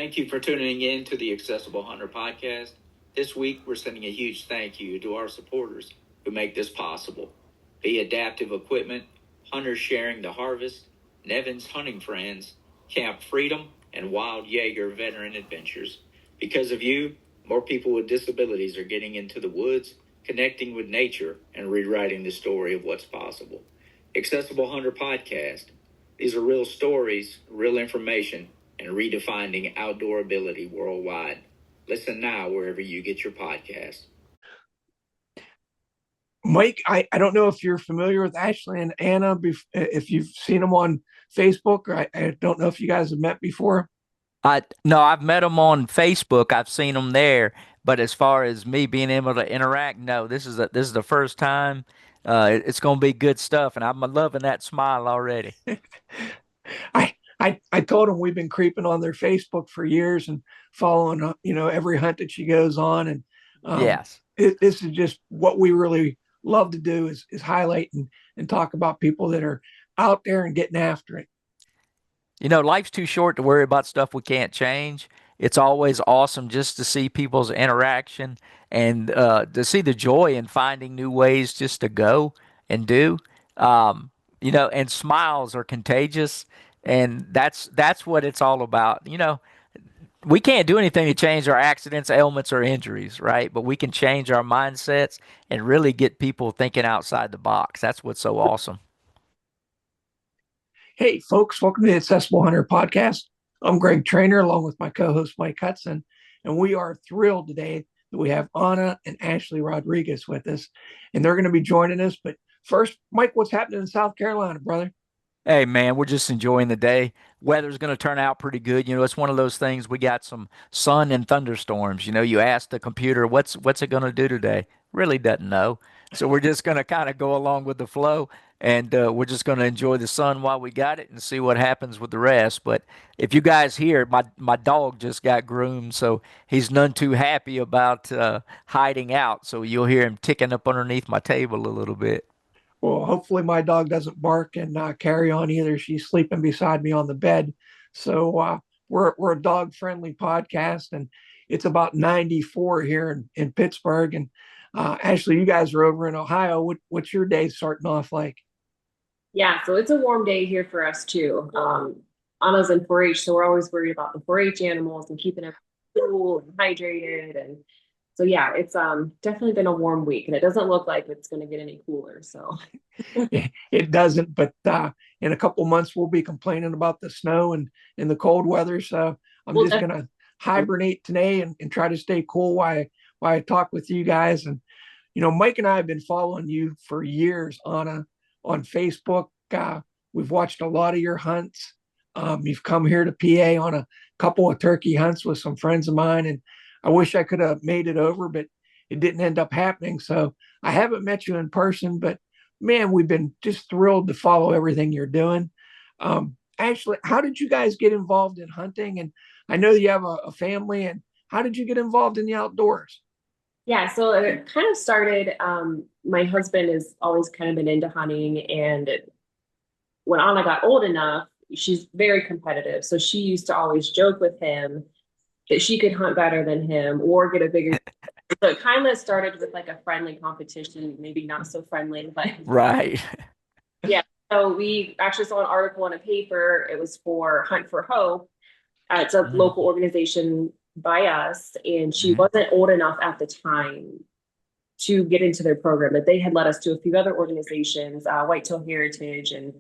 Thank you for tuning in to the Accessible Hunter podcast. This week, we're sending a huge thank you to our supporters who make this possible. Be Adaptive Equipment, Hunters Sharing the Harvest, Nevin's Hunting Friends, Camp Freedom, and Wild Jaeger Veteran Adventures. Because of you, more people with disabilities are getting into the woods, connecting with nature, and rewriting the story of what's possible. Accessible Hunter podcast. These are real stories, real information, and redefining outdoor ability worldwide. Listen now wherever you get your podcasts. Mike, I don't know if you're familiar with Ashley and Anna, if you've seen them on Facebook. I don't know if you guys have met before. No, I've met them on Facebook. I've seen them there, but as far as me being able to interact, no, this is the first time. It's going to be good stuff, and I'm loving that smile already. I told them we've been creeping on their Facebook for years and following every hunt that she goes on, and Yes. this is just what we really love to do is highlight and talk about people that are out there and getting after it. Life's too short to worry about stuff we can't change. It's always awesome just to see people's interaction and to see the joy in finding new ways just to go and do. And smiles are contagious, and that's what it's all about. We can't do anything to change our accidents, ailments, or injuries, right? But we can change our mindsets and really get people thinking outside the box. That's what's so awesome. Hey, folks, welcome to the Accessible Hunter podcast. I'm Greg Trainer, along with my co-host Mike Hudson, and we are thrilled today that we have Anna and Ashley Rodriguez with us, and they're going to be joining us. But first, Mike, what's happening in South Carolina, brother? Hey man, we're just enjoying the day. Weather's going to turn out pretty good. It's one of those things. We got some sun and thunderstorms. You ask the computer, what's it going to do today? Really doesn't know. So we're just going to kind of go along with the flow, and we're just going to enjoy the sun while we got it and see what happens with the rest. But if you guys hear, my dog just got groomed, so he's none too happy about hiding out. So you'll hear him ticking up underneath my table a little bit. Well, hopefully my dog doesn't bark and carry on either. She's sleeping beside me on the bed. So we're a dog friendly podcast, and it's about 94 here in Pittsburgh. And Ashley, you guys are over in Ohio. What's your day starting off like? Yeah, so it's a warm day here for us too. Anna's in 4-H, so we're always worried about the 4-H animals and keeping them cool and hydrated. And so yeah, it's definitely been a warm week, and it doesn't look like it's going to get any cooler. So it doesn't, but in a couple months we'll be complaining about the snow and the cold weather. So I'm just going to hibernate today and try to stay cool while I talk with you guys. And Mike and I have been following you for years, Anna, on Facebook. We've watched a lot of your hunts. You've come here to PA on a couple of turkey hunts with some friends of mine, and I wish I could have made it over, but it didn't end up happening. So I haven't met you in person, but man, we've been just thrilled to follow everything you're doing. Ashley, how did you guys get involved in hunting? And I know you have a family, and how did you get involved in the outdoors? Yeah, so it kind of started, my husband has always kind of been into hunting, and when Anna got old enough, she's very competitive. So she used to always joke with him that she could hunt better than him or get a bigger. So it kind of started with like a friendly competition, maybe not so friendly, but right. Yeah. So we actually saw an article in a paper. It was for Hunt for Hope. It's a local organization by us, and she wasn't old enough at the time to get into their program, but they had led us to a few other organizations, Whitetail Heritage, and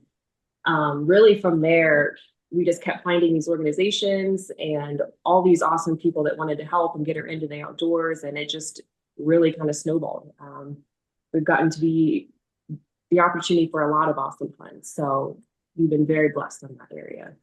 really from there, we just kept finding these organizations and all these awesome people that wanted to help and get her into the outdoors. And it just really kind of snowballed. We've gotten to be the opportunity for a lot of awesome hunts. So we've been very blessed in that area.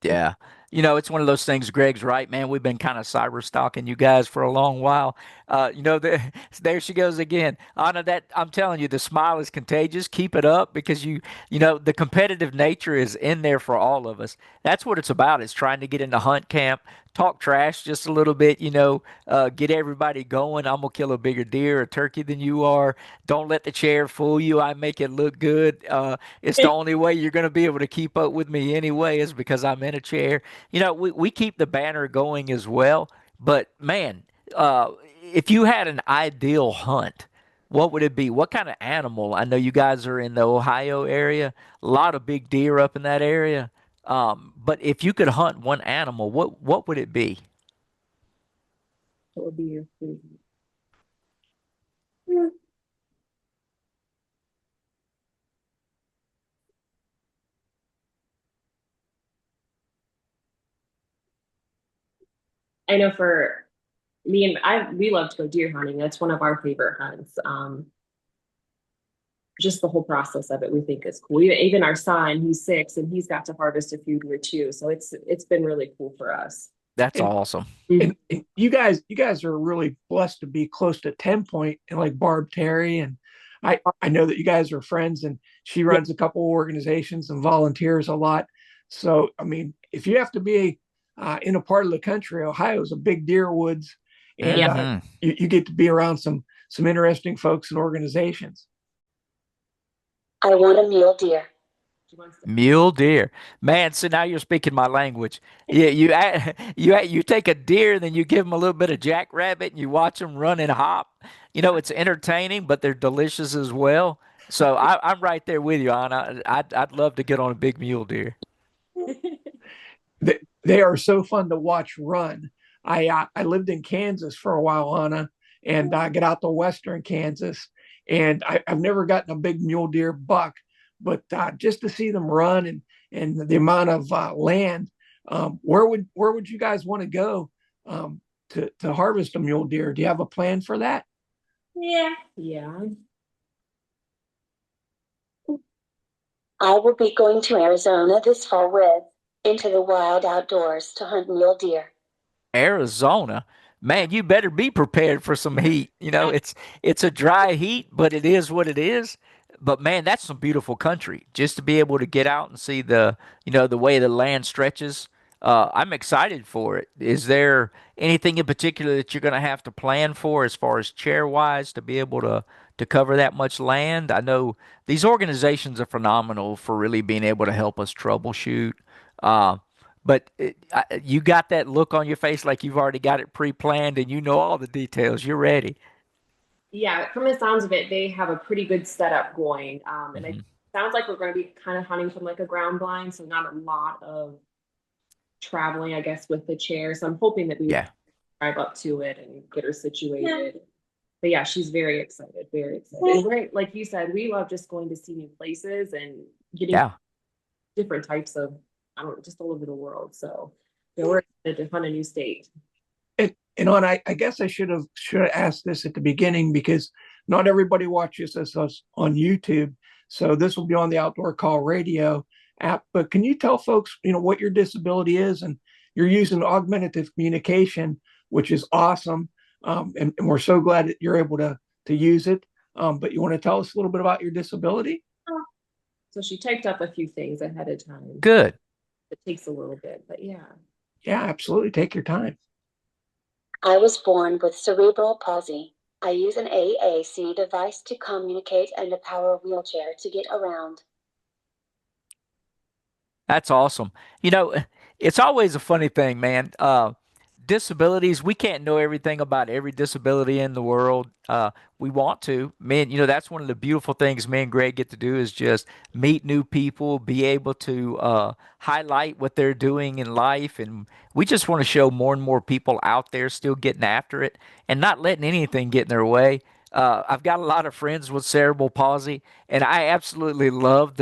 Yeah. It's one of those things. Greg's right, man. We've been kind of cyber stalking you guys for a long while. There she goes again. Anna, that I'm telling you, the smile is contagious. Keep it up, because the competitive nature is in there for all of us. That's what it's about. It's trying to get into hunt camp, talk trash just a little bit, get everybody going. I'm going to kill a bigger deer or turkey than you are. Don't let the chair fool you. I make it look good. It's the only way you're going to be able to keep up with me anyway, is because I'm in a chair. we keep the banner going as well. But man, uh, if you had an ideal hunt, what would it be? What kind of animal? I know you guys are in the Ohio area, a lot of big deer up in that area. But if you could hunt one animal, what would it be? What would be your food? I know for me and we love to go deer hunting. That's one of our favorite hunts. Just the whole process of it, we think is cool. Even our son, he's 6, and he's got to harvest a few deer too. So it's been really cool for us. That's And awesome. and you guys are really blessed to be close to 10 Point and like Barb Terry. And I know that you guys are friends, and she Yeah, runs a couple organizations and volunteers a lot. So I mean, if you have to be in a part of the country, Ohio is a big deer woods, and yeah. Hmm. you get to be around some interesting folks and organizations. I want a mule deer. She wants to. Mule deer, man. So now you're speaking my language. Yeah, you take a deer, and then you give them a little bit of jackrabbit, and you watch them run and hop. It's entertaining, but they're delicious as well. So I'm right there with you, Anna. I'd love to get on a big mule deer. They are so fun to watch run. I lived in Kansas for a while, Anna, and I get out to western Kansas, and I've never gotten a big mule deer buck, but just to see them run and the amount of land, where would you guys want to go to harvest a mule deer? Do you have a plan for that? Yeah. Yeah. I will be going to Arizona this fall with Into the Wild Outdoors to hunt mule deer. Arizona, man, you better be prepared for some heat. It's a dry heat, but it is what it is. But man, that's some beautiful country. Just to be able to get out and see the way the land stretches. I'm excited for it. Is there anything in particular that you're going to have to plan for as far as chair wise to be able to cover that much land? I know these organizations are phenomenal for really being able to help us troubleshoot. Uh, but you got that look on your face like you've already got it pre-planned and you know all the details. You're ready. Yeah, from the sounds of it, they have a pretty good setup going. And it Hmm. sounds like we're going to be kind of hunting from like a ground blind, so not a lot of traveling, I guess, with the chair. So I'm hoping that we Yeah. drive up to it and get her situated. But yeah, she's very excited, very excited. And we're, like you said, we love just going to see new places and getting Yeah. different types of, I don't know, just all over the world. So yeah, we're excited to hunt a new state. And I guess I should have asked this at the beginning because not everybody watches us on YouTube. So this will be on the Outdoor Call Radio app. But can you tell folks, what your disability is? And you're using augmentative communication, which is awesome. And we're so glad that you're able to use it. But you want to tell us a little bit about your disability? So she typed up a few things ahead of time. Good. It takes a little bit, but yeah. Yeah, absolutely. Take your time. I was born with cerebral palsy. I use an AAC device to communicate and a power wheelchair to get around. That's awesome. You know, it's always a funny thing, man. Disabilities, we can't know everything about every disability in the world. We want to. Man, that's one of the beautiful things me and Greg get to do is just meet new people, be able to highlight what they're doing in life. And we just want to show more and more people out there still getting after it and not letting anything get in their way. I've got a lot of friends with cerebral palsy, and I absolutely love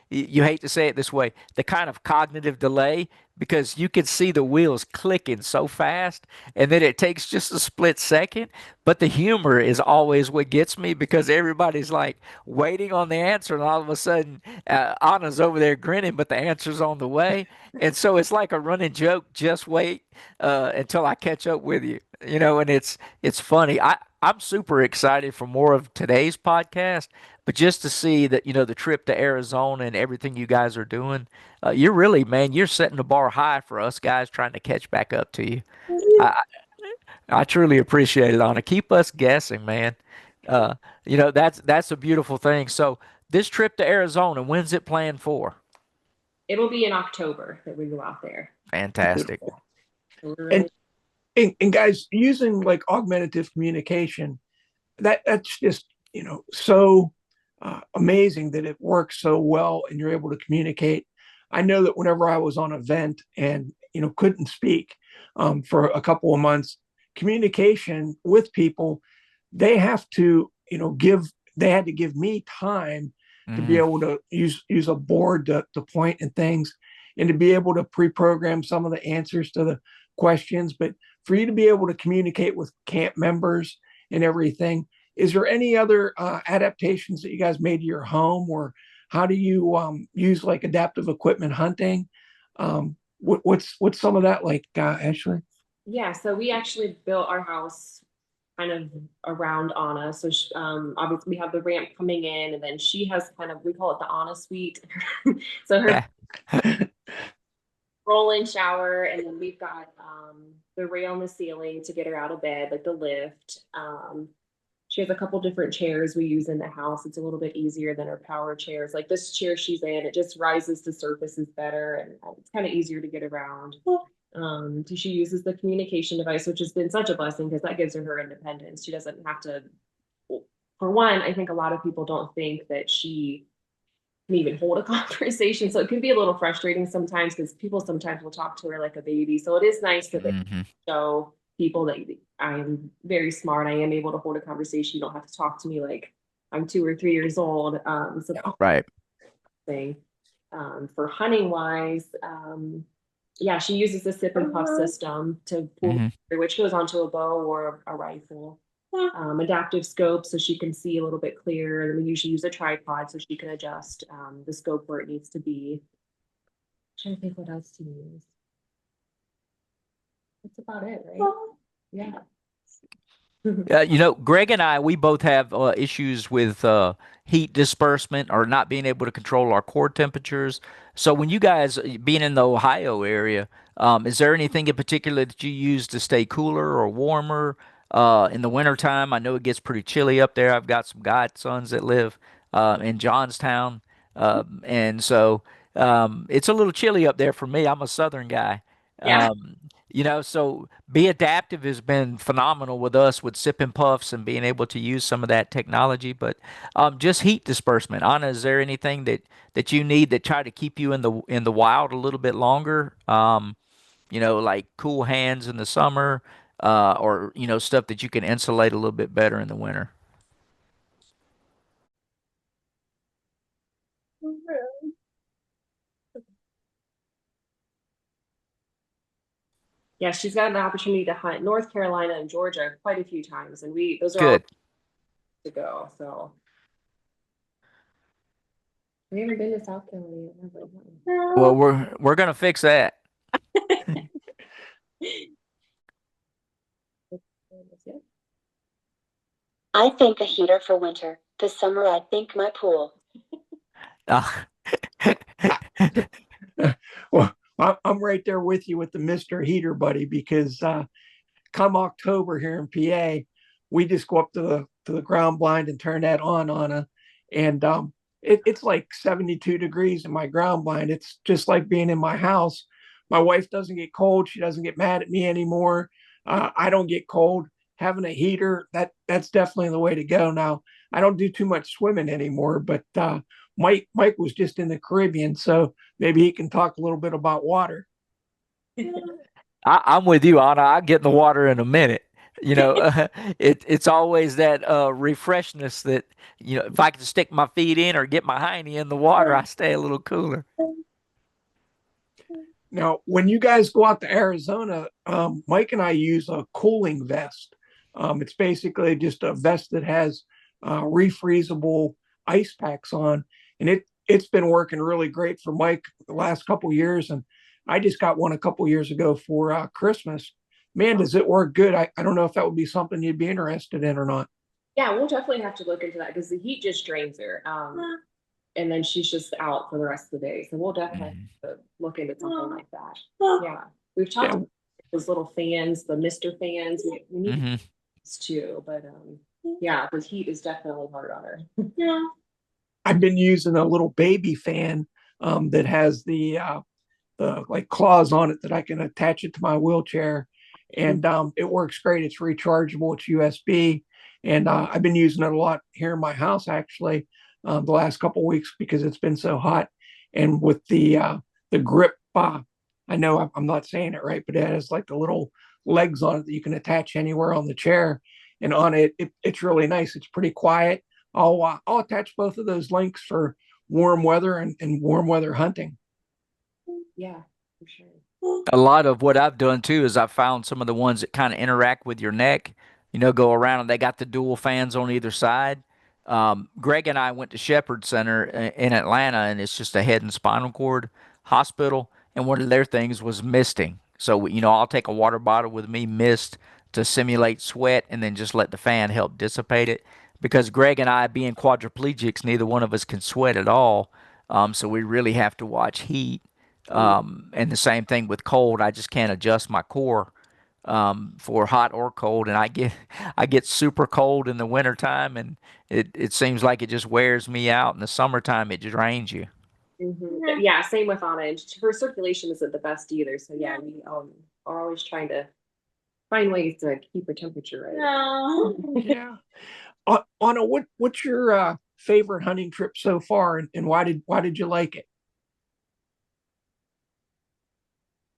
you hate to say it this way, the kind of cognitive delay because you can see the wheels clicking so fast and then it takes just a split second. But the humor is always what gets me because everybody's like waiting on the answer and all of a sudden Anna's over there grinning, but the answer's on the way. And so it's like a running joke. Just wait until I catch up with you, and it's funny. I'm super excited for more of today's podcast, but just to see that, the trip to Arizona and everything you guys are doing, you're really, man, you're setting the bar high for us guys trying to catch back up to you. I, I truly appreciate it, Anna. Keep us guessing, man. That's a beautiful thing. So this trip to Arizona, when's it planned for? It'll be in October that we go out there. Fantastic. And, and guys, using like augmentative communication, that's just, so amazing that it works so well and you're able to communicate. I know that whenever I was on a vent and, couldn't speak for a couple of months, communication with people, they have to, they had to give me time to be able to use a board to point and things and to be able to pre-program some of the answers to the questions. But for you to be able to communicate with camp members and everything, is there any other adaptations that you guys made to your home, or how do you use like adaptive equipment hunting? What's some of that like, Ashley? Yeah, so we actually built our house kind of around Anna. So obviously we have the ramp coming in, and then she has kind of, we call it the Anna suite. So her roll-in shower, and then we've got the rail in the ceiling to get her out of bed, like the lift. She has a couple different chairs we use in the house. It's a little bit easier than her power chairs. Like this chair she's in, it just rises to surfaces better, and it's kind of easier to get around. She uses the communication device, which has been such a blessing because that gives her independence. She doesn't have to, for one, I think a lot of people don't think that she can even hold a conversation. So it can be a little frustrating sometimes because people sometimes will talk to her like a baby. So it is nice that they show people that I am very smart. I am able to hold a conversation. You don't have to talk to me like I'm 2 or 3 years old. So right. Thing. For hunting wise, yeah, she uses the sip and puff system to pull, which goes onto a bow or a rifle. Adaptive scope, so she can see a little bit clearer. And we usually use a tripod so she can adjust the scope where it needs to be. I'm trying to think what else to use. That's about it, right? Yeah. Greg and I, we both have issues with heat disbursement or not being able to control our core temperatures. So when you guys being in the Ohio area, is there anything in particular that you use to stay cooler or warmer in the wintertime? I know it gets pretty chilly up there. I've got some godsons that live in Johnstown. And so it's a little chilly up there for me. I'm a southern guy. Yeah. So Be Adaptive has been phenomenal with us with sip and puffs and being able to use some of that technology. But just heat disbursement. Anna, is there anything that you need that try to keep you in the wild a little bit longer? Like cool hands in the summer, or stuff that you can insulate a little bit better in the winter. Yeah, she's got an opportunity to hunt North Carolina and Georgia quite a few times, and those are all Good. to go. So we haven't been to South Carolina yet. Well, we're gonna fix that. I think a heater for winter. This summer, I think my pool. Well, I'm right there with you with the Mr. Heater Buddy, because come October here in PA, we just go up to the ground blind and turn that on a, and it's like 72 degrees in my ground blind. It's just like being in my house. My wife doesn't get cold. She doesn't get mad at me anymore. I don't get cold. Having a heater, that's definitely the way to go. Now, I don't do too much swimming anymore, but Mike was just in the Caribbean, so maybe he can talk a little bit about water. I'm with you, Anna. I'll get in the water in a minute. It's always that refreshness that, if I can stick my feet in or get my hiney in the water, I stay a little cooler. Now, when you guys go out to Arizona, Mike and I use a cooling vest. It's basically just a vest that has refreezable ice packs on, and it's been working really great for Mike the last couple years. And I just got one a couple years ago for Christmas. Man, does it work good? I don't know if that would be something you'd be interested in or not. Yeah, we'll definitely have to look into that because the heat just drains her. And then she's just out for the rest of the day. So we'll definitely have to look into something like that. Yeah. We've talked about those little fans, the Mr. fans. We need these too, but yeah, the heat is definitely hard on her. I've been using a little baby fan that has the like claws on it that I can attach it to my wheelchair, and it works great. It's rechargeable. It's USB, and I've been using it a lot here in my house actually the last couple of weeks because it's been so hot. And with the grip, I know I'm not saying it right, but it has like the little legs on it that you can attach anywhere on the chair, and on it's really nice. It's pretty quiet. I'll attach both of those links for warm weather and warm weather hunting. Yeah, for sure. A lot of what I've done too is I've found some of the ones that kind of interact with your neck, go around and they got the dual fans on either side. Greg and I went to Shepherd Center in Atlanta, and it's just a head and spinal cord hospital. And one of their things was misting. So, I'll take a water bottle with me, mist to simulate sweat, and then just let the fan help dissipate it. Because Greg and I, being quadriplegics, neither one of us can sweat at all. So we really have to watch heat. And the same thing with cold. I just can't adjust my core for hot or cold, and I get super cold in the wintertime, and it seems like it just wears me out. In the summertime, it drains you. Yeah, same with Anna. And her circulation isn't the best either. So yeah, we are always trying to find ways to keep her temperature right. No. Yeah. Anna, what's your favorite hunting trip so far, and why did you like it?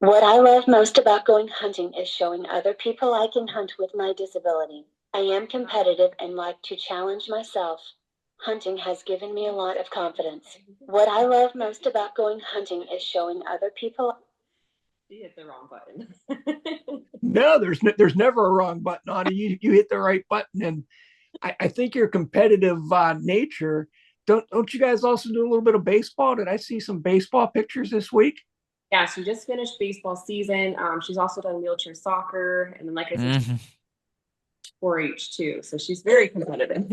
What I love most about going hunting is showing other people I can hunt with my disability. I am competitive and like to challenge myself. Hunting has given me a lot of confidence. What I love most about going hunting is showing other people. You hit the wrong button. No, there's never a wrong button, Anna. You hit the right button, and I think your competitive nature. Don't you guys also do a little bit of baseball? Did I see some baseball pictures this week? Yeah, she just finished baseball season. She's also done wheelchair soccer, and then like I said, 4-H too. So she's very competitive.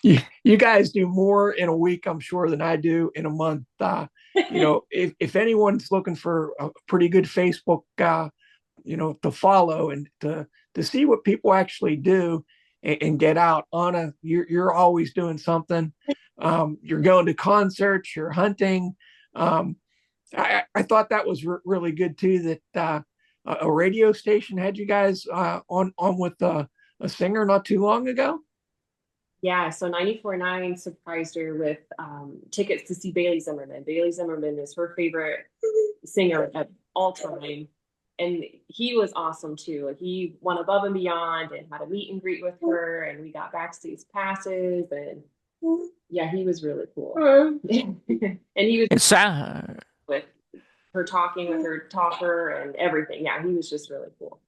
you guys do more in a week, I'm sure, than I do in a month. If anyone's looking for a pretty good Facebook, to follow and to see what people actually do and get out. Anna, you're always doing something. You're going to concerts, you're hunting. I thought that was really good too. That a radio station had you guys on with a singer not too long ago. Yeah, so 94.9 surprised her with tickets to see Bailey Zimmerman. Bailey Zimmerman is her favorite singer of all time. And he was awesome too. He went above and beyond and had a meet and greet with her, and we got backstage passes, and yeah, he was really cool. And he was with her talking with her talker and everything. Yeah, he was just really cool.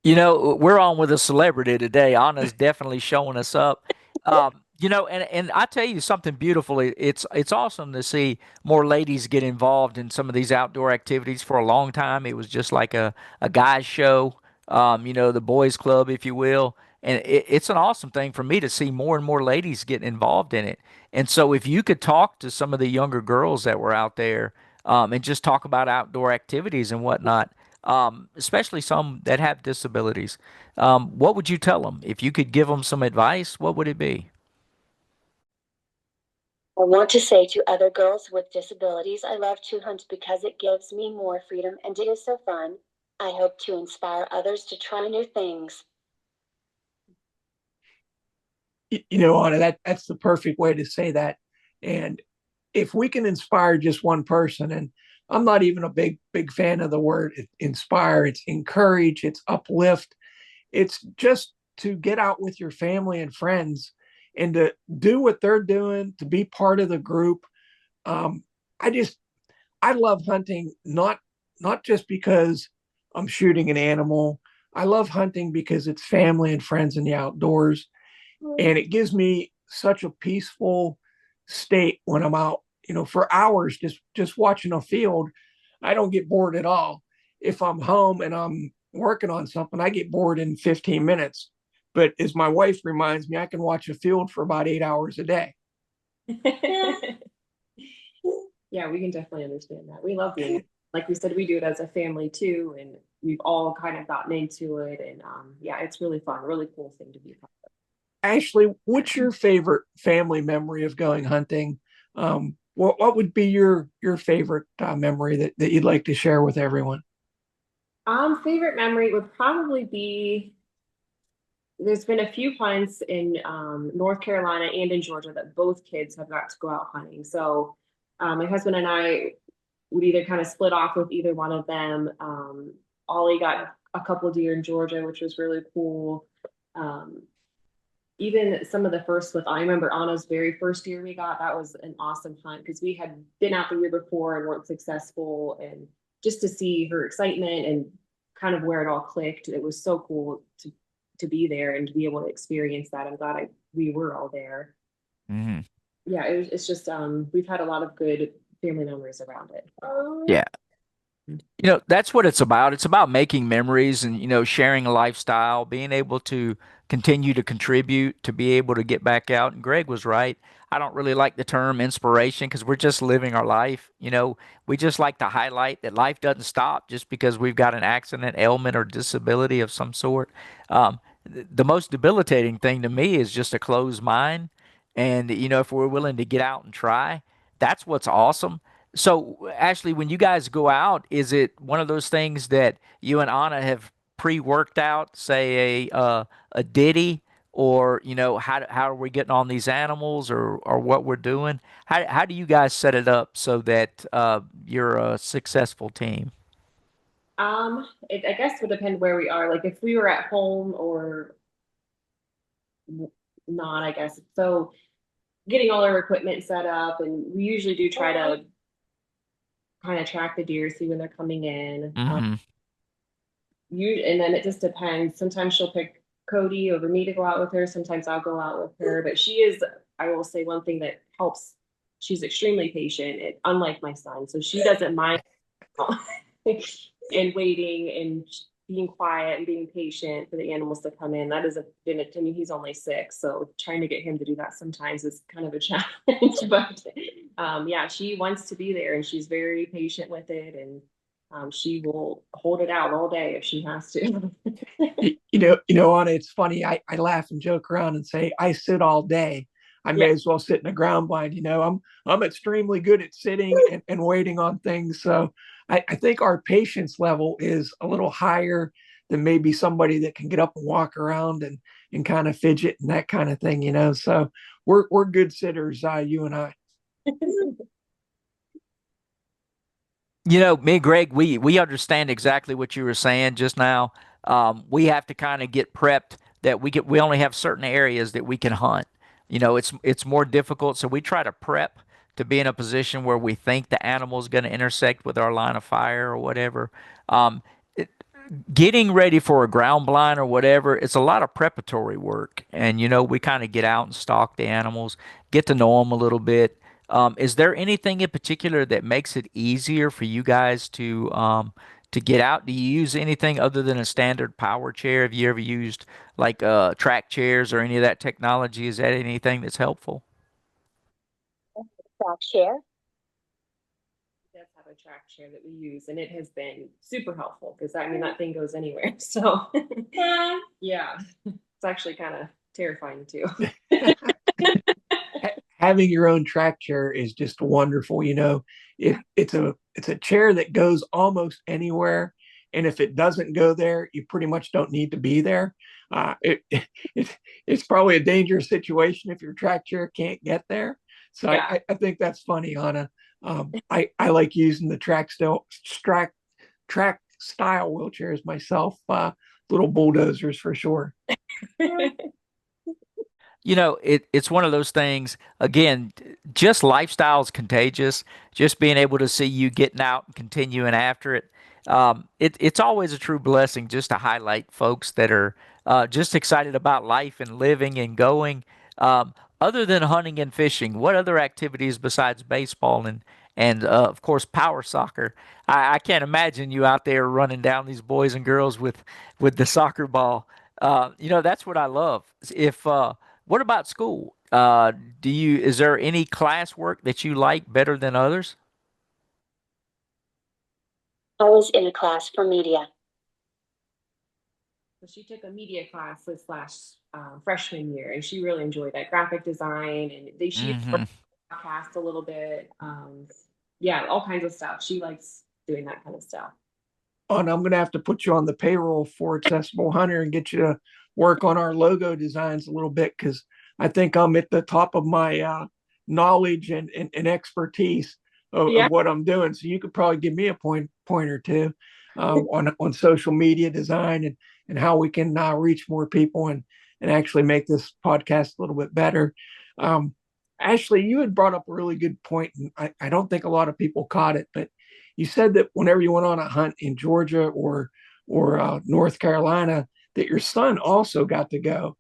We're on with a celebrity today. Anna's definitely showing us up. And I tell you something beautiful. It's awesome to see more ladies get involved in some of these outdoor activities. For a long time, it was just like a guy's show, the boys club, if you will. And it's an awesome thing for me to see more and more ladies getting involved in it. And so if you could talk to some of the younger girls that were out there, and just talk about outdoor activities and whatnot, especially some that have disabilities, what would you tell them? If you could give them some advice, what would it be? I want to say to other girls with disabilities, I love to hunt because it gives me more freedom and it is so fun. I hope to inspire others to try new things. Anna, that's the perfect way to say that. And if we can inspire just one person, and I'm not even a big fan of the word inspire, it's encourage, it's uplift, it's just to get out with your family and friends and to do what they're doing, to be part of the group. Um, I love hunting, not just because I'm shooting an animal. I love hunting because it's family and friends in the outdoors, and it gives me such a peaceful state when I'm out, for hours just watching a field. I don't get bored at all. If I'm home and I'm working on something, I get bored in 15 minutes. But as my wife reminds me, I can watch a field for about 8 hours a day. Yeah, we can definitely understand that. We love being, like we said, we do it as a family too, and we've all kind of gotten into it. And yeah, it's really fun, really cool thing to be part of. Ashley, what's your favorite family memory of going hunting? what would be your favorite memory that you'd like to share with everyone? Favorite memory would probably be there's been a few hunts in North Carolina and in Georgia that both kids have got to go out hunting. So my husband and I would either kind of split off with either one of them. Ollie got a couple deer in Georgia, which was really cool. Um, Even some of the first with I remember Anna's very first year we got, that was an awesome hunt because we had been out the year before and weren't successful. And just to see her excitement and kind of where it all clicked, it was so cool to be there and to be able to experience that. I'm glad we were all there. Hmm. Yeah, it's just we've had a lot of good family memories around it. Yeah. That's what it's about. It's about making memories and, sharing a lifestyle, being able to continue to contribute, to be able to get back out. And Greg was right. I don't really like the term inspiration because we're just living our life. We just like to highlight that life doesn't stop just because we've got an accident, ailment, or disability of some sort. The most debilitating thing to me is just a closed mind. And, if we're willing to get out and try, that's what's awesome. So, Ashley, when you guys go out, is it one of those things that you and Anna have pre-worked out, say a ditty, or how are we getting on these animals, or what we're doing? How do you guys set it up so that you're a successful team? I guess would depend where we are. Like if we were at home or not, I guess. So getting all our equipment set up, and we usually do try to kind of track the deer, see when they're coming in. Hmm. And then it just depends. Sometimes she'll pick Cody over me to go out with her. Sometimes I'll go out with her. But she is, I will say one thing that helps. She's extremely patient, unlike my son. So she doesn't mind and waiting and being quiet and being patient for the animals to come in. That hasn't been I mean, he's only 6, so trying to get him to do that sometimes is kind of a challenge. But yeah, she wants to be there and she's very patient with it, and she will hold it out all day if she has to. Anna, it's funny. I laugh and joke around and say I sit all day. I Yeah. may as well sit in a ground blind. I'm extremely good at sitting and waiting on things. So I think our patience level is a little higher than maybe somebody that can get up and walk around and kind of fidget and that kind of thing. So we're good sitters, you and I. Me and Greg, we understand exactly what you were saying just now. We have to kind of get prepped that we only have certain areas that we can hunt. It's more difficult, so we try to prep to be in a position where we think the animal is going to intersect with our line of fire or whatever. Um, it, Getting ready for a ground blind or whatever, it's a lot of preparatory work. And, we kind of get out and stalk the animals, get to know them a little bit. Is there anything in particular that makes it easier for you guys to get out? Do you use anything other than a standard power chair? Have you ever used like track chairs or any of that technology? Is that anything that's helpful? Stop share. Does have a track chair that we use, and it has been super helpful because I mean that thing goes anywhere. So yeah, it's actually kind of terrifying too. Having your own track chair is just wonderful. It's a chair that goes almost anywhere, and if it doesn't go there, you pretty much don't need to be there. It's probably a dangerous situation if your track chair can't get there. So Yeah. I think that's funny, Anna. I like using the track style wheelchairs myself. Little bulldozers for sure. It's one of those things, again, just lifestyle's contagious. Just being able to see you getting out and continuing after it. It's always a true blessing just to highlight folks that are just excited about life and living and going. Other than hunting and fishing, what other activities besides baseball and of course power soccer? I can't imagine you out there running down these boys and girls with the soccer ball. That's what I love. If What about school? Is there any classwork that you like better than others? I was in a class for media. So she took a media class this last freshman year, and she really enjoyed that graphic design. And she Hmm. podcast a little bit. Yeah, all kinds of stuff. She likes doing that kind of stuff. Oh, and I'm going to have to put you on the payroll for Accessible Hunter and get you to work on our logo designs a little bit because I think I'm at the top of my knowledge and expertise of Yeah. what I'm doing. So you could probably give me a point or two on social media design and how we can reach more people and actually make this podcast a little bit better. Um, Ashley, you had brought up a really good point, and I don't think a lot of people caught it, but you said that whenever you went on a hunt in Georgia or North Carolina, that your son also got to go,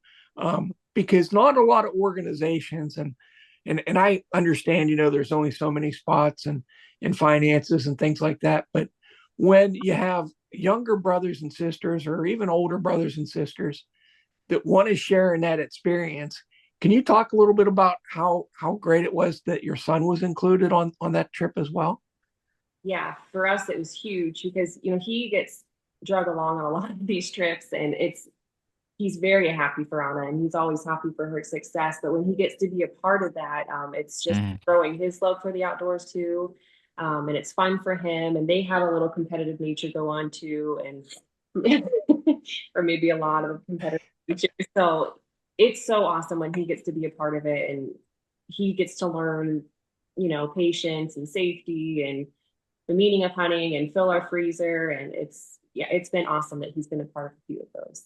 because not a lot of organizations and I understand, there's only so many spots and finances and things like that, but when you have younger brothers and sisters or even older brothers and sisters that want to share in that experience, can you talk a little bit about how great it was that your son was included on that trip as well? Yeah, for us it was huge because he gets drug along on a lot of these trips, and he's very happy for Anna, and he's always happy for her success. But when he gets to be a part of that, it's just growing his love for the outdoors too, and it's fun for him. And they have a little competitive nature go on too, and or maybe a lot of competitive nature. So it's so awesome when he gets to be a part of it, and he gets to learn, patience and safety and the meaning of hunting and fill our freezer. And it's been awesome that he's been a part of a few of those.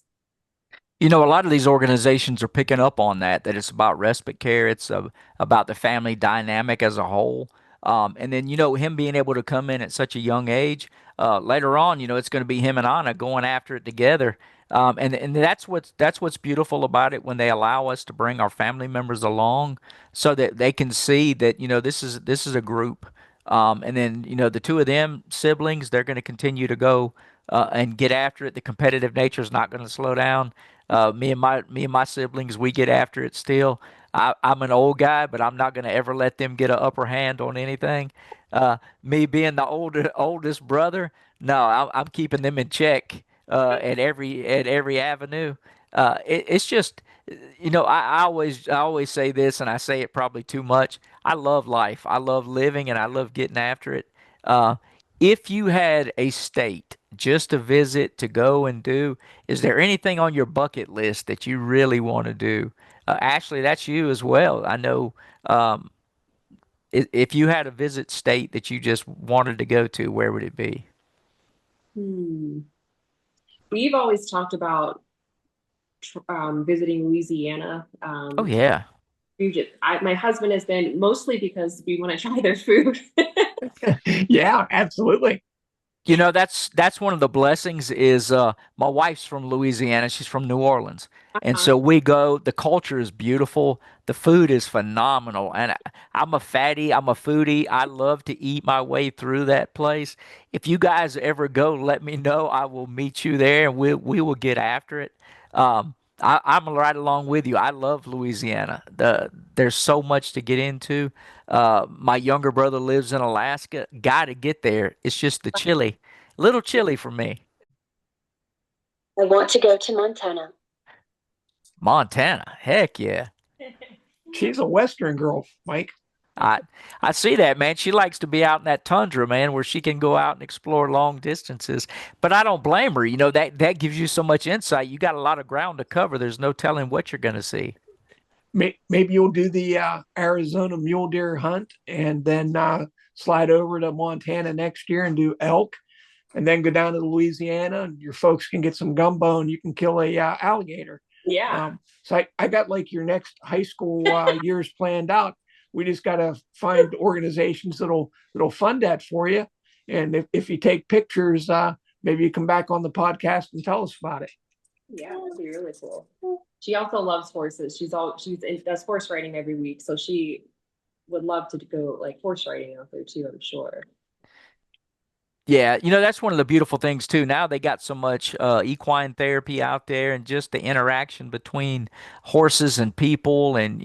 A lot of these organizations are picking up on that it's about respite care. It's about the family dynamic as a whole. And then, him being able to come in at such a young age, later on, it's going to be him and Anna going after it together. And that's what's beautiful about it when they allow us to bring our family members along so that they can see that, this is a group. And then, the two of them siblings, they're going to continue to go and get after it. The competitive nature is not going to slow down. Me and my siblings, we get after it still. I'm an old guy, but I'm not going to ever let them get an upper hand on anything. Me being the oldest brother, no, I'm keeping them in check at every avenue. It's just, I always say this, and I say it probably too much. I love life. I love living, and I love getting after it. Uh, if you had a state just to visit, to go and do, is there anything on your bucket list that you really want to do? Ashley, that's you as well. I know, um, if you had a visit state that you just wanted to go to, where would it be? Hmm. We've always talked about visiting Louisiana. Oh yeah. My husband has been mostly because we want to try their food. Yeah, absolutely. That's one of the blessings is my wife's from Louisiana. She's from New Orleans. And Uh-huh. so we go, the culture is beautiful. The food is phenomenal. And I'm a fatty, I'm a foodie. I love to eat my way through that place. If you guys ever go, let me know. I will meet you there and we will get after it. I'm right along with you. I love Louisiana. There's so much to get into. My younger brother lives in Alaska. Got to get there. It's just the chilly, little chilly for me. I want to go to Montana. Montana, heck yeah. She's a Western girl, Mike. I I see that, man. She likes to be out in that tundra, man, where she can go out and explore long distances. But I don't blame her. That gives you so much insight. You got a lot of ground to cover. There's no telling what you're going to see. Maybe you'll do the Arizona mule deer hunt and then slide over to Montana next year and do elk, and then go down to Louisiana and your folks can get some gumbo and you can kill a alligator. Yeah. So I got like your next high school years planned out. We just got to find organizations that'll fund that for you. And if you take pictures, maybe you come back on the podcast and tell us about it. Yeah, that'd be really cool. She also loves horses. Does horse riding every week, so she would love to go like horse riding out there too, I'm sure. Yeah, that's one of the beautiful things too. Now they got so much equine therapy out there, and just the interaction between horses and people, and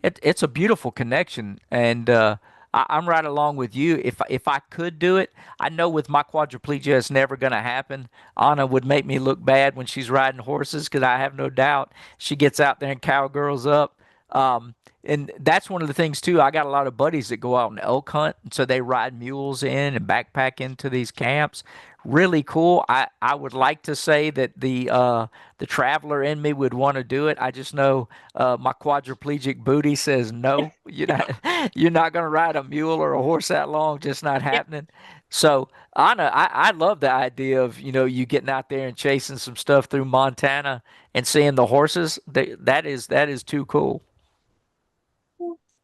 it's a beautiful connection. And I'm right along with you. If I could do it, I know with my quadriplegia, it's never going to happen. Anna would make me look bad when she's riding horses because I have no doubt she gets out there and cowgirls up. Um, and that's one of the things too. I got a lot of buddies that go out and elk hunt, so they ride mules in and backpack into these camps. Really cool. I would like to say that the traveler in me would want to do it. I just know my quadriplegic booty says no. You're not going to ride a mule or a horse that long. Just not happening. So Anna, I love the idea of you getting out there and chasing some stuff through Montana and seeing the horses. That is too cool.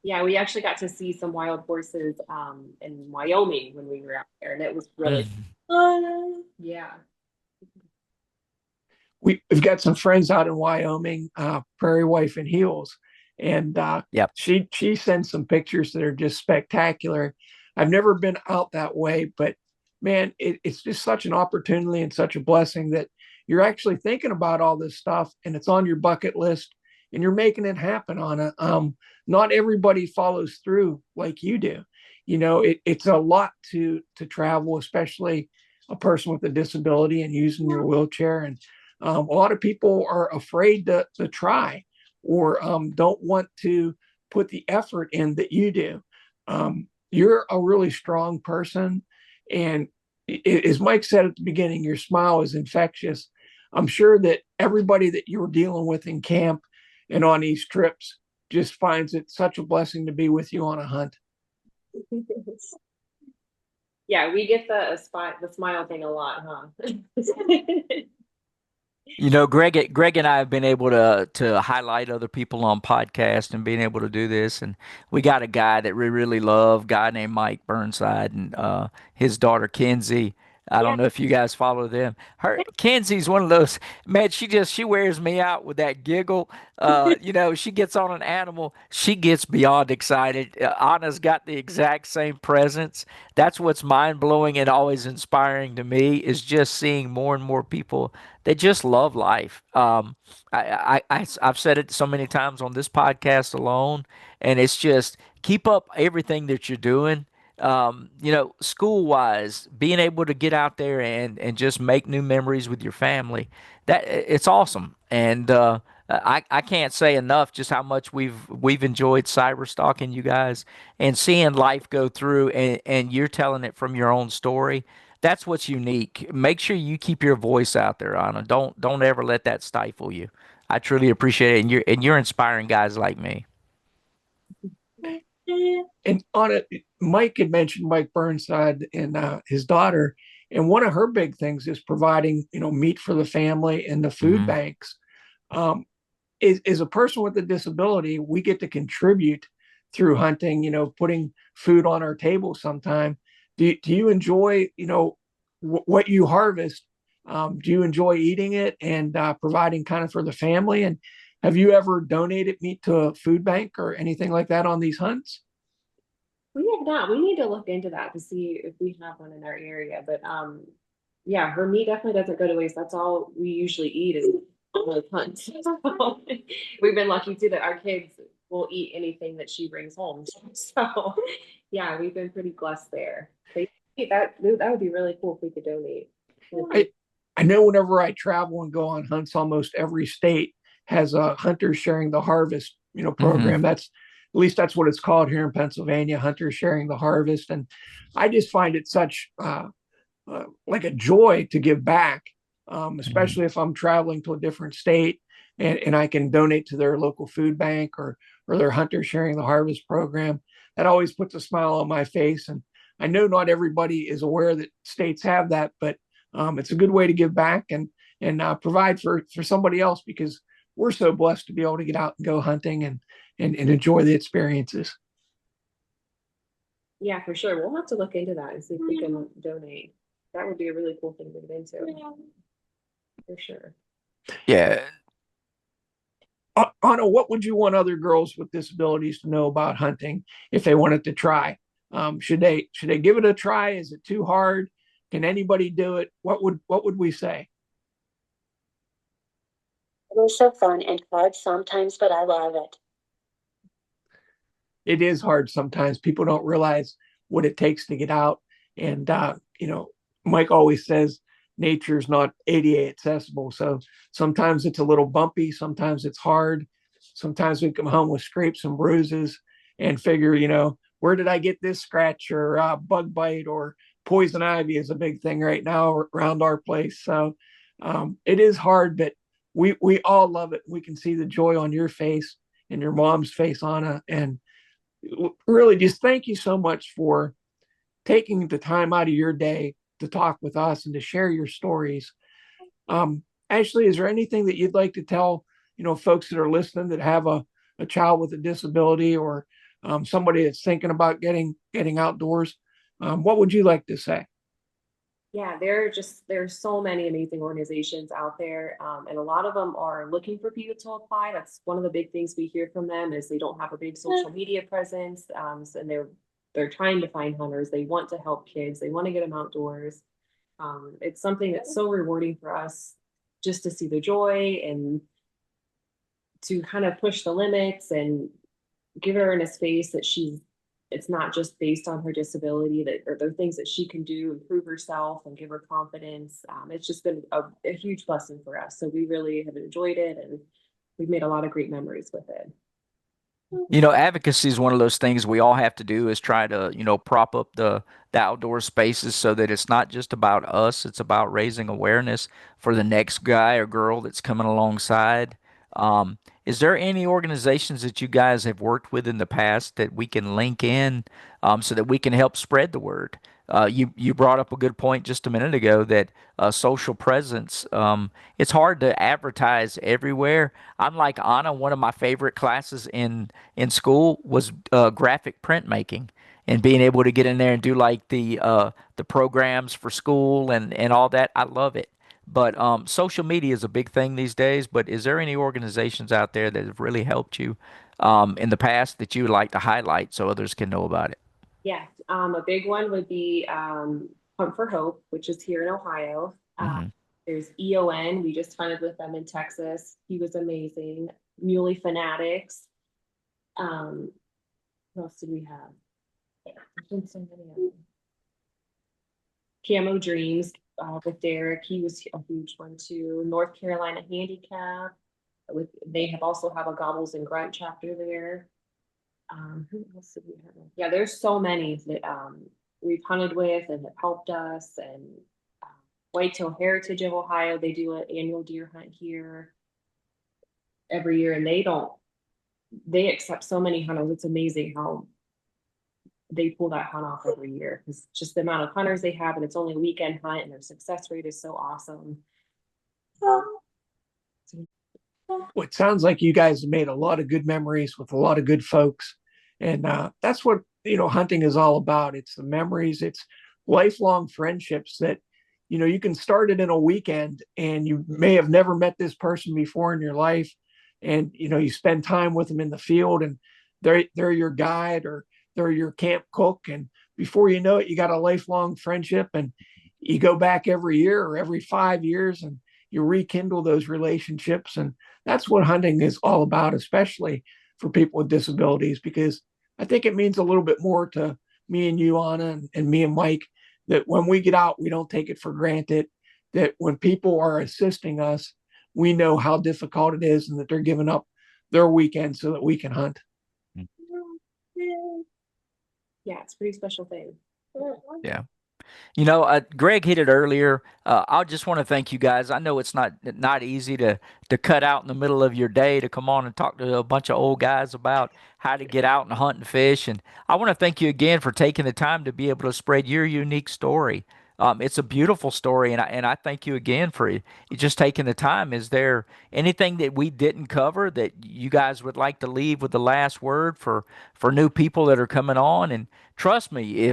Yeah, we actually got to see some wild horses in Wyoming when we were out there, and it was really fun. Yeah. We've got some friends out in Wyoming, Prairie Wife and Heels, and Yep. she sends some pictures that are just spectacular. I've never been out that way, but man, it's just such an opportunity and such a blessing that you're actually thinking about all this stuff and it's on your bucket list and you're making it happen on it. Not everybody follows through like you do. It's a lot to travel, especially a person with a disability and using your wheelchair. And a lot of people are afraid to try or don't want to put the effort in that you do. You're a really strong person. And as Mike said at the beginning, your smile is infectious. I'm sure that everybody that you're dealing with in camp and on these trips just finds it such a blessing to be with you on a hunt. Yeah, we get the smile thing a lot, huh? Greg and I have been able to highlight other people on podcasts and being able to do this. And we got a guy that we really love, a guy named Mike Burnside, and his daughter Kenzie. I Yeah. don't know if you guys follow them. Kenzie's one of those, man, she wears me out with that giggle. She gets on an animal, she gets beyond excited. Anna's got the exact same presence. That's what's mind blowing and always inspiring to me is just seeing more and more people that just love life. I've said it so many times on this podcast alone, and it's just keep up everything that you're doing. School wise, being able to get out there and just make new memories with your family, that it's awesome. And I can't say enough just how much we've enjoyed cyber stalking you guys and seeing life go through, and you're telling it from your own story. That's what's unique. Make sure you keep your voice out there, Anna. Don't ever let that stifle you. I truly appreciate it, and you're inspiring guys like me. And on it, Mike had mentioned Mike Burnside and his daughter, and one of her big things is providing meat for the family and the food banks. As a person with a disability, we get to contribute through hunting, putting food on our table sometime. Do you enjoy what you harvest? Do you enjoy eating it and providing kind of for the family? And have you ever donated meat to a food bank or anything like that on these hunts? We have not. We need to look into that to see if we have one in our area. But yeah, her meat definitely doesn't go to waste. That's all we usually eat is on those hunts. So, we've been lucky too that our kids will eat anything that she brings home. So yeah, we've been pretty blessed there. But that would be really cool if we could donate. I know whenever I travel and go on hunts, almost every state has a Hunters Sharing the Harvest, program. At least that's what it's called here in Pennsylvania, Hunters Sharing the Harvest. And I just find it such like a joy to give back, especially if I'm traveling to a different state and I can donate to their local food bank or their Hunters Sharing the Harvest program. That always puts a smile on my face. And I know not everybody is aware that states have that, but it's a good way to give back and provide for somebody else because we're so blessed to be able to get out and go hunting and enjoy the experiences. Yeah, for sure. We'll have to look into that and see if we can donate. That would be a really cool thing to get into. For sure. Yeah. Anna, what would you want other girls with disabilities to know about hunting if they wanted to try? Should they give it a try? Is it too hard? Can anybody do it? What would we say? It is so fun and hard sometimes, but I love it. It is hard sometimes. People don't realize what it takes to get out. And, Mike always says nature's not ADA accessible. So sometimes it's a little bumpy. Sometimes it's hard. sometimes we come home with scrapes and bruises and figure, where did I get this scratch or bug bite or poison ivy is a big thing right now around our place. So it is hard, but we all love it. We can see the joy on your face and your mom's face, Anna. And really just thank you so much for taking the time out of your day to talk with us and to share your stories. Ashley, is there anything that you'd like to tell, folks that are listening that have a child with a disability or somebody that's thinking about getting outdoors? What would you like to say? Yeah, there's so many amazing organizations out there, and a lot of them are looking for people to apply. That's one of the big things we hear from them is they don't have a big social media presence, and they're trying to find hunters. They want to help kids. They want to get them outdoors. It's something that's so rewarding for us just to see the joy and to kind of push the limits and give her in a space that it's not just based on her disability, that or there are things that she can do, improve herself and give her confidence. It's just been a huge blessing for us. So we really have enjoyed it and we've made a lot of great memories with it. Advocacy is one of those things we all have to do is try to, prop up the outdoor spaces so that it's not just about us, it's about raising awareness for the next guy or girl that's coming alongside. Is there any organizations that you guys have worked with in the past that we can link in so that we can help spread the word? You brought up a good point just a minute ago that social presence, it's hard to advertise everywhere. I'm like Anna, one of my favorite classes in school was graphic printmaking and being able to get in there and do like the programs for school and all that. I love it. But social media is a big thing these days. But is there any organizations out there that have really helped you in the past that you would like to highlight so others can know about it? Yeah, a big one would be Hunt for Hope, which is here in Ohio. Hmm. There's EON. We just hunted with them in Texas. He was amazing. Muley Fanatics. What else did we have? There's been so many of them. Camo Dreams with Derek. He was a huge one too. North Carolina Handicap. They have also have a Gobbles and Grunt chapter there. Who else did we have? Yeah, there's so many that we've hunted with and have helped us. And Whitetail Heritage of Ohio, they do an annual deer hunt here every year, and they accept so many hunters. It's amazing how they pull that hunt off every year because just the amount of hunters they have, and it's only a weekend hunt, and their success rate is so awesome. Well, it sounds like you guys have made a lot of good memories with a lot of good folks. And that's what, hunting is all about. It's the memories, it's lifelong friendships that, you can start it in a weekend and you may have never met this person before in your life. And, you spend time with them in the field and they're your guide or they're your camp cook. And before you know it, you got a lifelong friendship and you go back every year or every 5 years and you rekindle those relationships. And that's what hunting is all about, especially for people with disabilities, because I think it means a little bit more to me and you, Anna, and me and Mike, that when we get out, we don't take it for granted, that when people are assisting us, we know how difficult it is and that they're giving up their weekend so that we can hunt. Yeah, it's a pretty special thing. Yeah. Greg hit it earlier. I just want to thank you guys. I know it's not easy to cut out in the middle of your day to come on and talk to a bunch of old guys about how to get out and hunt and fish. And I want to thank you again for taking the time to be able to spread your unique story. It's a beautiful story, and I thank you again for you just taking the time. Is there anything that we didn't cover that you guys would like to leave with the last word for new people that are coming on? And trust me,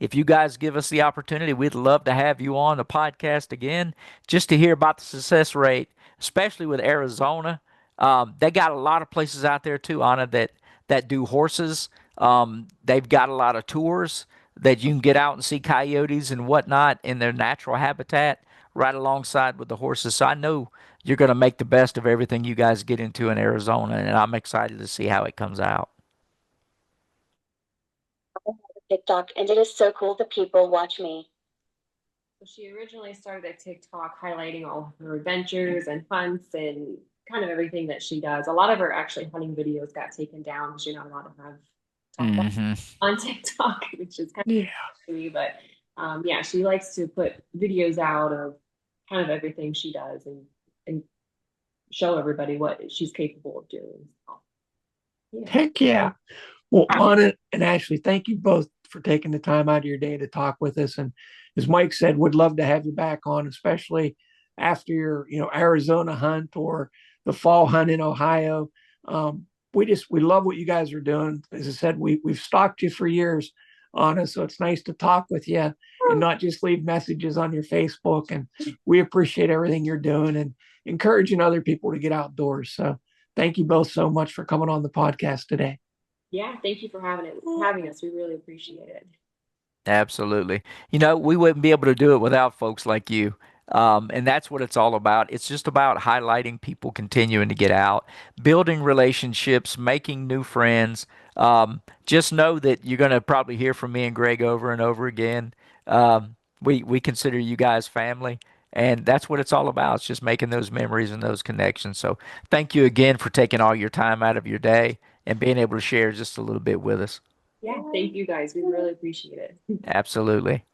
if you guys give us the opportunity, we'd love to have you on the podcast again, just to hear about the success rate, especially with Arizona. They got a lot of places out there too, Anna, that do horses. They've got a lot of tours that you can get out and see coyotes and whatnot in their natural habitat right alongside with the horses. So I know you're going to make the best of everything you guys get into in Arizona, and I'm excited to see how it comes out. TikTok, and it is so cool that people watch me. So she originally started a TikTok highlighting all her adventures and hunts, and kind of everything that she does. A lot of her actually hunting videos got taken down because you're not allowed to have talk about on TikTok, which is kind of funny, but yeah, she likes to put videos out of kind of everything she does and show everybody what she's capable of doing. So, yeah. Heck yeah. Well, Anna and Ashley, thank you both for taking the time out of your day to talk with us. And as Mike said, would love to have you back on, especially after your, Arizona hunt or the fall hunt in Ohio. We love what you guys are doing. As I said, we've stalked you for years, Anna, so it's nice to talk with you and not just leave messages on your Facebook. And we appreciate everything you're doing and encouraging other people to get outdoors. So thank you both so much for coming on the podcast today. Yeah, thank you for having us. We really appreciate it. Absolutely. We wouldn't be able to do it without folks like you. And that's what it's all about. It's just about highlighting people continuing to get out, building relationships, making new friends. Just know that you're going to probably hear from me and Greg over and over again. We consider you guys family, and that's what it's all about. It's just making those memories and those connections. So thank you again for taking all your time out of your day and being able to share just a little bit with us. Yeah, thank you guys. We really appreciate it. Absolutely.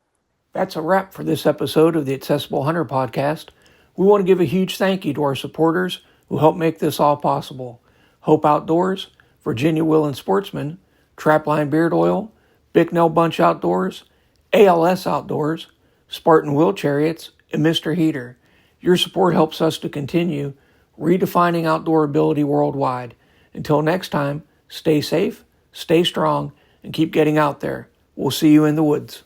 That's a wrap for this episode of the Accessible Hunter Podcast. We want to give a huge thank you to our supporters who help make this all possible. Hope Outdoors, Virginia Will and Sportsman, Trapline Beard Oil, Bicknell Bunch Outdoors, ALS Outdoors, Spartan Wheel Chariots, and Mr. Heater. Your support helps us to continue redefining outdoor ability worldwide. Until next time, stay safe, stay strong, and keep getting out there. We'll see you in the woods.